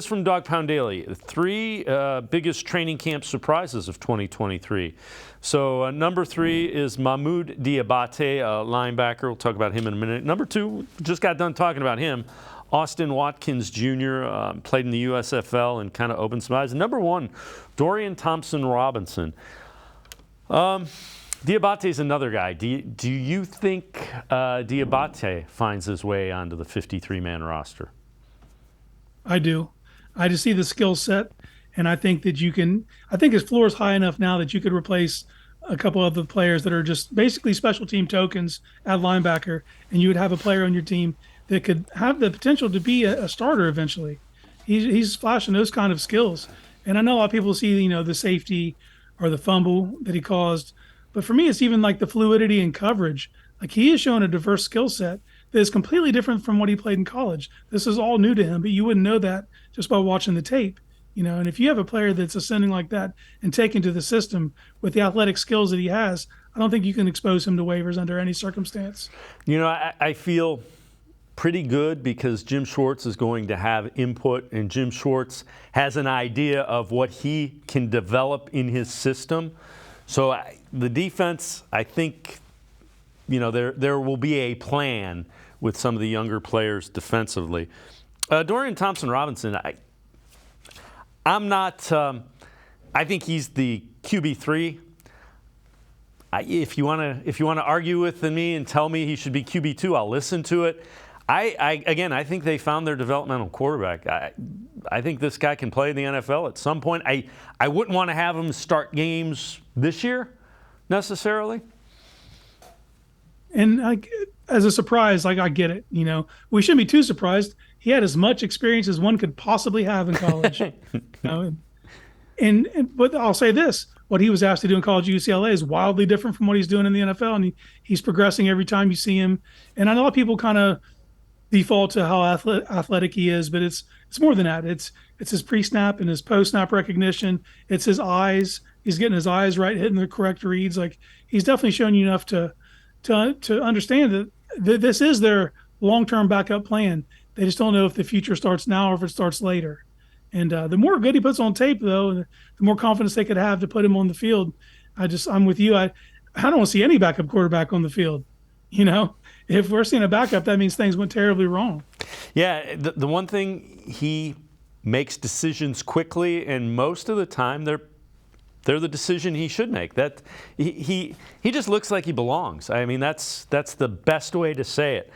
From Dawg Pound Daily, the three biggest training camp surprises of 2023. So number 3 is Mahmoud Diabate, a linebacker. We'll talk about him in a minute. Number 2, just got done talking about him, Austin Watkins Jr., played in the USFL and kind of opened some eyes. And number 1, Dorian Thompson-Robinson. Diabate is another guy. Do you think Diabate finds his way onto the 53-man roster? I do. I just see the skill set, and I think that I think his floor is high enough now that you could replace a couple of the players that are just basically special team tokens at linebacker, and you would have a player on your team that could have the potential to be a starter eventually. He's flashing those kind of skills. And I know a lot of people see, the safety or the fumble that he caused, but for me, it's even like the fluidity and coverage. Like, he is showing a diverse skill set that is completely different from what he played in college. This is all new to him, but you wouldn't know that just by watching the tape. And if you have a player that's ascending like that and taken to the system with the athletic skills that he has, I don't think you can expose him to waivers under any circumstance. I feel pretty good because Jim Schwartz is going to have input, and Jim Schwartz has an idea of what he can develop in his system. So the defense, I think, there will be a plan with some of the younger players defensively. Dorian Thompson-Robinson, I'm not. I think he's the QB3. If you want to argue with me and tell me he should be QB2, I'll listen to it. I think they found their developmental quarterback. I think this guy can play in the NFL at some point. I wouldn't want to have him start games this year necessarily. And as a surprise, I get it. We shouldn't be too surprised. He had as much experience as one could possibly have in college. But I'll say this: what he was asked to do in college at UCLA is wildly different from what he's doing in the NFL, and he's progressing every time you see him. And I know a lot of people kind of default to how athletic he is, but it's more than that. It's his pre-snap and his post-snap recognition. It's his eyes. He's getting his eyes right, hitting the correct reads. Like, he's definitely shown you enough to understand that this is their long-term backup plan. They just don't know if the future starts now or if it starts later. And the more good he puts on tape, though, the more confidence they could have to put him on the field. I'm with you. I don't want to see any backup quarterback on the field. If we're seeing a backup, that means things went terribly wrong. Yeah, the one thing, he makes decisions quickly, and most of the time they're the decision he should make. That he just looks like he belongs. I mean, that's the best way to say it.